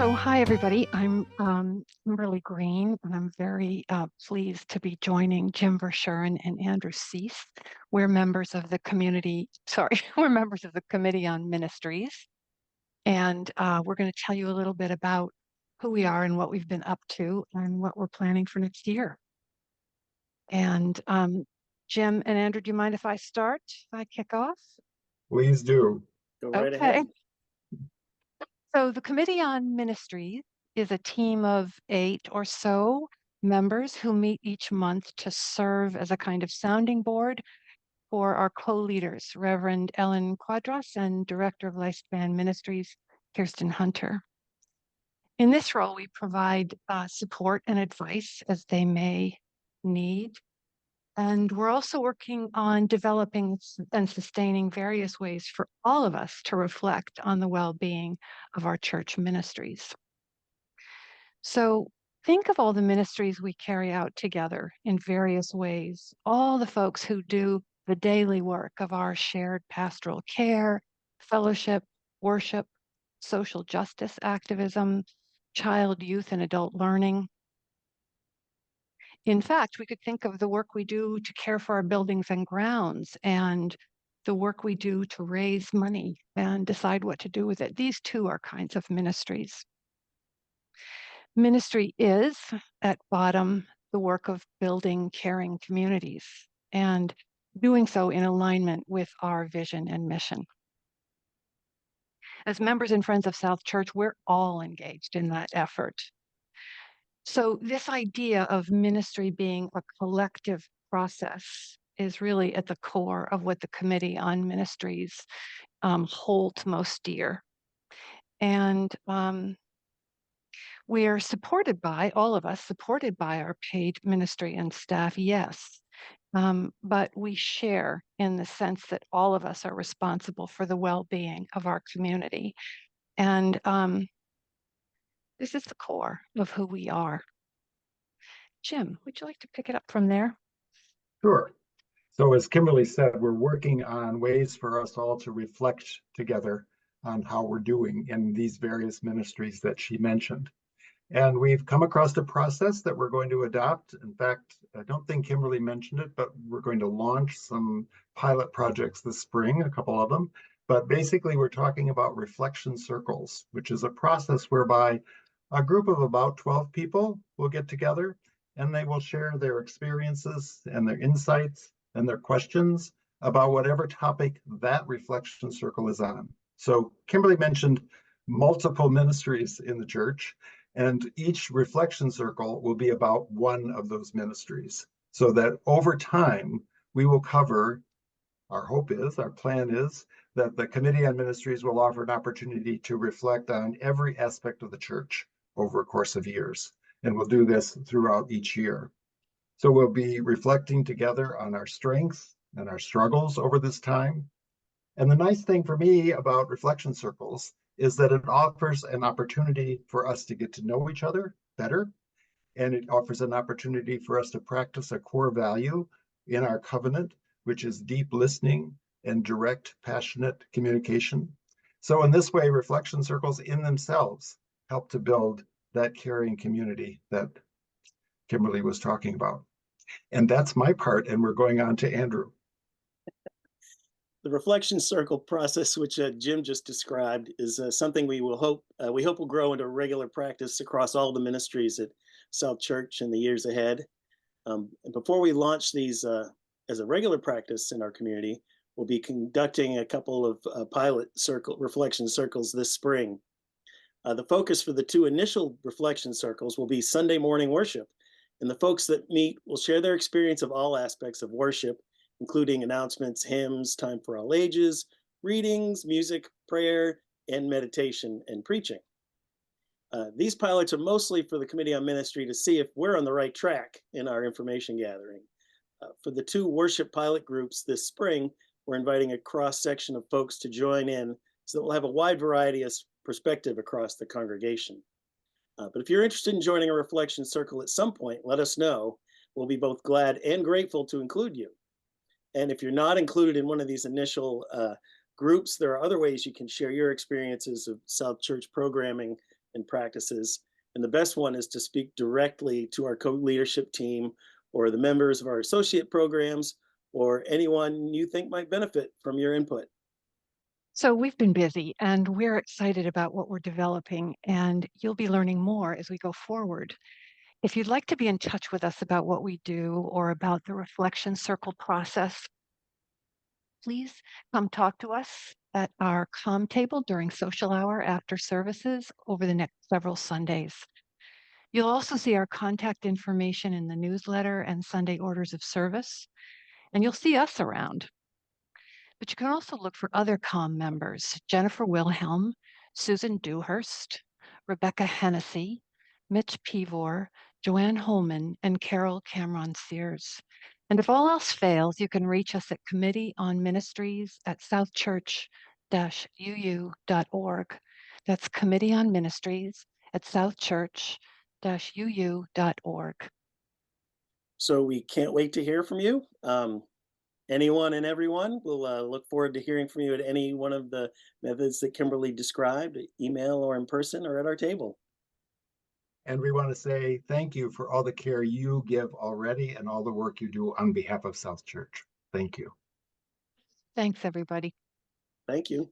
So, hi everybody. I'm Kimberly Green, and I'm very pleased to be joining Jim Verschuren and Andrew Cease. We're members of the community. Sorry, we're members of the Committee on Ministries, and we're going to tell you a little bit about who we are and what we've been up to and what we're planning for next year. And Jim and Andrew, do you mind if I start? If I kick off? Please do. Go right Okay. ahead. So the Committee on Ministries is a team of 8 or so members who meet each month to serve as a kind of sounding board for our co-leaders, Reverend Ellen Quadras and Director of Lifespan Ministries, Kirsten Hunter. In this role, we provide support and advice as they may need. And we're also working on developing and sustaining various ways for all of us to reflect on the well-being of our church ministries. So think of all the ministries we carry out together in various ways, all the folks who do the daily work of our shared pastoral care, fellowship, worship, social justice activism, child, youth, and adult learning. In fact, we could think of the work we do to care for our buildings and grounds and the work we do to raise money and decide what to do with it. These too are kinds of ministries. Ministry is, at bottom, the work of building caring communities and doing so in alignment with our vision and mission. As members and friends of South Church, we're all engaged in that effort. So, this idea of ministry being a collective process is really at the core of what the Committee on Ministries holds most dear. And we are supported by, all of us, supported by our paid ministry and staff, yes. But we share in the sense that all of us are responsible for the well-being of our community. And this is the core of who we are. Jim, would you like to pick it up from there? Sure. So as Kimberly said, we're working on ways for us all to reflect together on how we're doing in these various ministries that she mentioned. And we've come across a process that we're going to adopt. In fact, I don't think Kimberly mentioned it, but we're going to launch some pilot projects this spring, a couple of them. But basically, we're talking about reflection circles, which is a process whereby a group of about 12 people will get together and they will share their experiences and their insights and their questions about whatever topic that reflection circle is on. So Kimberly mentioned multiple ministries in the church, and each reflection circle will be about one of those ministries, so that over time we will cover, our hope is, our plan is, that the Committee on Ministries will offer an opportunity to reflect on every aspect of the church over a course of years. And we'll do this throughout each year. So we'll be reflecting together on our strengths and our struggles over this time. And the nice thing for me about reflection circles is that it offers an opportunity for us to get to know each other better. And it offers an opportunity for us to practice a core value in our covenant, which is deep listening and direct, passionate communication. So in this way, reflection circles in themselves help to build that caring community that Kimberly was talking about. And that's my part, and we're going on to Andrew. The reflection circle process, which Jim just described, is something we hope will grow into regular practice across all the ministries at South Church in the years ahead. And before we launch these as a regular practice in our community, we'll be conducting a couple of pilot reflection circles this spring. The focus for the 2 initial reflection circles will be Sunday morning worship, and the folks that meet will share their experience of all aspects of worship, including announcements, hymns, time for all ages, readings, music, prayer, and meditation and preaching. These pilots are mostly for the Committee on Ministry to see if we're on the right track in our information gathering. For the 2 worship pilot groups this spring, we're inviting a cross-section of folks to join in so that we'll have a wide variety of perspective across the congregation. But if you're interested in joining a reflection circle at some point, let us know. We'll be both glad and grateful to include you. And if you're not included in one of these initial groups, there are other ways you can share your experiences of South Church programming and practices. And the best one is to speak directly to our co-leadership team or the members of our associate programs or anyone you think might benefit from your input. So we've been busy and we're excited about what we're developing, and you'll be learning more as we go forward. If you'd like to be in touch with us about what we do or about the reflection circle process, please come talk to us at our comm table during social hour after services over the next several Sundays. You'll also see our contact information in the newsletter and Sunday orders of service, and you'll see us around. But you can also look for other comm members: Jennifer Wilhelm, Susan Dewhurst, Rebecca Hennessy, Mitch Pevor, Joanne Holman, and Carol Cameron Sears. And if all else fails, you can reach us at Committee on Ministries at southchurch-uu.org. That's Committee on Ministries at southchurch-uu.org. So we can't wait to hear from you. Anyone and everyone will look forward to hearing from you at any one of the methods that Kimberly described, email or in person or at our table. And we want to say thank you for all the care you give already and all the work you do on behalf of South Church. Thank you. Thanks, everybody. Thank you.